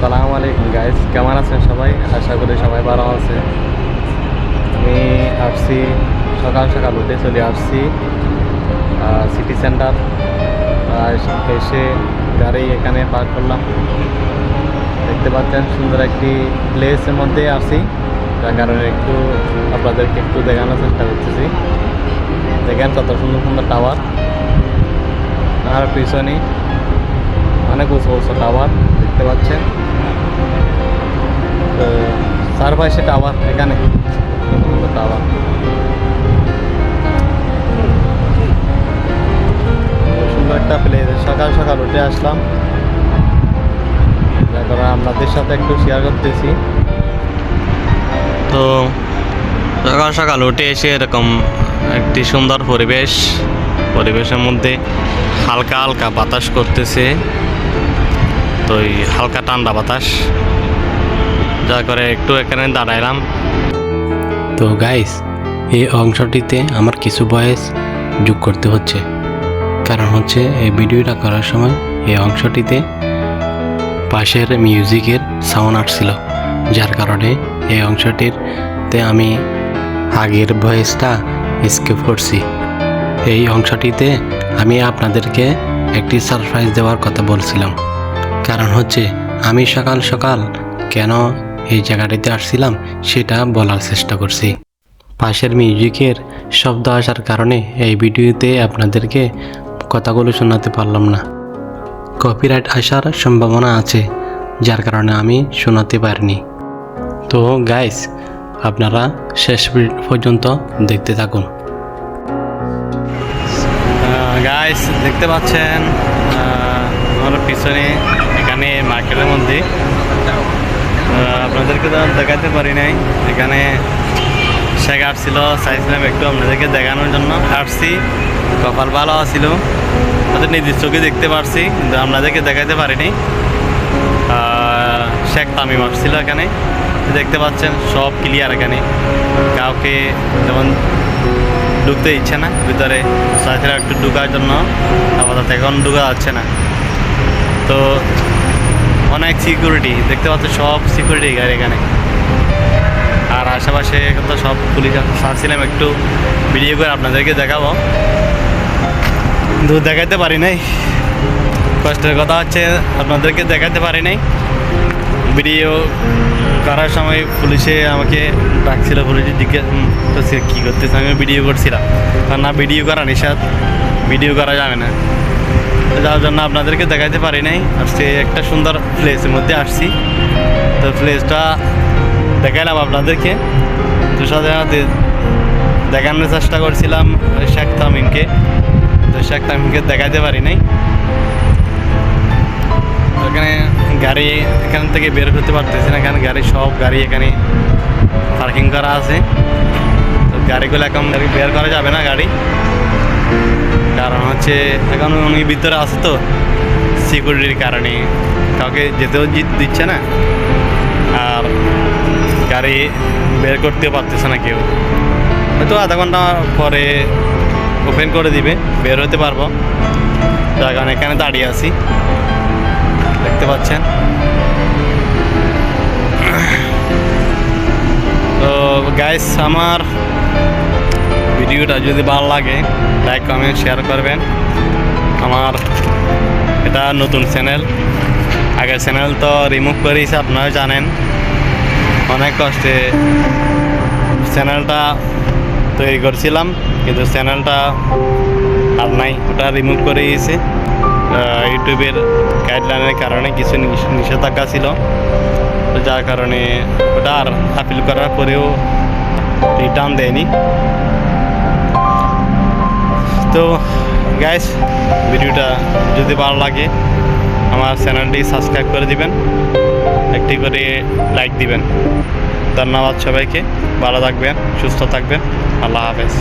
আসসালামু আলাইকুম গাইস, কেমন আছেন সবাই? আশা করি সবাই ভালো আছে। আমি আসছি সকাল সকাল উঠে চলে আসছি সিটি সেন্টার। এসে গাড়ি এখানে পার্ক করলাম। দেখতে পাচ্ছেন সুন্দর একটি প্লেসের মধ্যে আসি, যার কারণে একটু আপনাদেরকে একটু দেখানোর চেষ্টা করতেছি। দেখেন কত সুন্দর সুন্দর টাওয়ার, আর পিছনে অনেক উঁচু উঁচু টাওয়ার দেখতে পাচ্ছেন। তো চারপাশে টাওয়ার, এখানে টাওয়ার। সুন্দর একটা প্লেস, সকাল সকাল উঠে আসলাম, যার কারণে আপনাদের সাথে একটু শেয়ার করতেছি। তো সকাল সকাল উঠে এসে এরকম একটি সুন্দর পরিবেশের মধ্যে হালকা হালকা বাতাস করতেছে। তো এই হালকা ঠান্ডা বাতাস, যা করে একটু এখানে দাঁড়াইলাম। তো গাইস, এই অংশটিতে আমার কিছু ভয়েস যোগ করতে হচ্ছে, কারণ হচ্ছে এই ভিডিওটা করার সময় এই অংশটিতে পাশের মিউজিকের সাউন্ড আসছিল, যার কারণে এই অংশটিতে আমি আগের ভয়েসটা স্কিপ করছি। এই অংশটিতে আমি আপনাদেরকে একটি সারপ্রাইজ দেওয়ার কথা বলছিলাম, কারণ হচ্ছে আমি সকাল সকাল কেন এই জায়গাটিতে আসছিলাম সেটা বলার চেষ্টা করছি। পাশের মিউজিকের শব্দ আসার কারণে এই ভিডিওতে আপনাদেরকে কথাগুলো শোনাতে পারলাম না। কপিরাইট আসার সম্ভাবনা আছে, যার কারণে আমি শোনাতে পারিনি। তো গাইস, আপনারা শেষ পর্যন্ত দেখতে থাকুন। গাইস, দেখতে পাচ্ছেন আমার পিছনে এখানে মার্কেটের মধ্যে, আপনাদেরকে তো দেখাতে পারি নাই। এখানে শেখ আসছিল, চাইছিলাম একটু আপনাদেরকে দেখানোর জন্য আসছি। কপাল ভালো আসছিল, তাদের নির্দিষ্ট চোখে দেখতে পারছি, কিন্তু আপনাদেরকে দেখাতে পারিনি। শেখ তামিম আসছিল এখানে, দেখতে পাচ্ছেন সব ক্লিয়ার। এখানে কাউকে যেমন ঢুকতে ইচ্ছে না ভিতরে, চাইছিলাম একটু ঢুকার জন্য, আপাতত এখন ঢুকা যাচ্ছে না। তো অনেক সিকিউরিটি দেখতে পাচ্ছেন, সব সিকিউরিটি গাড়ি এখানে, আর আশেপাশে তো সব পুলিশ। চাচ্ছিলাম একটু ভিডিও করে আপনাদেরকে দেখাবো, কিন্তু দেখাতে পারি নাই। কষ্টের কথা হচ্ছে আপনাদেরকে দেখাতে পারি নাই। ভিডিও করার সময় পুলিশে আমাকে ডাকছিল, পুলিশে জিজ্ঞেস কী করতেছে, আমি ভিডিও করছিলাম। কারণ না, ভিডিও করা নিষেধ, ভিডিও করা যাবে না, যার জন্য আপনাদেরকে দেখাতে পারি নাই। আর সে একটা সুন্দর প্লেসের মধ্যে আসছি, তো প্লেসটা দেখাইলাম আপনাদেরকে। তো সাধারণত দেখানোর চেষ্টা করছিলাম শেখ তামিমকে, তো শেখ তামিমকে দেখাতে পারি নাই। এখানে গাড়ি এখান থেকে বের করতে পারতেছি না, এখানে সব গাড়ি এখানে পার্কিং করা আছে। তো গাড়িগুলো এখন বের করা যাবে না গাড়ি, কারণ হচ্ছে এখন উনি ভিতরে আছে, তো সিকিউরিটির কারণে কাউকে যেতেও দিচ্ছে না, আর গাড়ি বের করতেও পারতেছে না কেউ। হয়তো আধা ঘন্টা পরে ওপেন করে দিবে, বের হতে পারবো। যার কারণে এখানে দাঁড়িয়ে আছি, দেখতে পাচ্ছেন। তো গাইস, আমার ভিডিওটা যদি ভালো লাগে লাইক কমেন্ট শেয়ার করবেন। আমার এটা নতুন চ্যানেল, আগের চ্যানেল তো রিমুভ করেছে, আপনারা জানেন। অনেক কষ্টে চ্যানেলটা তৈরি করছিলাম, কিন্তু চ্যানেলটা আর নাই, ওটা রিমুভ করে দিয়েছে। ইউটিউবের গাইডলাইনের কারণে কিছু নিষেধাজ্ঞা ছিল, তো যার কারণে ওটা আর আপিল করার পরেও রিটার্ন দেয়নি। তো গাইস, ভিডিওটা যদি ভালো লাগে আমার চ্যানেলটি সাবস্ক্রাইব করে দিবেন, একটি করে লাইক দিবেন। ধন্যবাদ সবাইকে, ভালো থাকবেন, সুস্থ থাকবেন, আল্লাহ হাফেজ।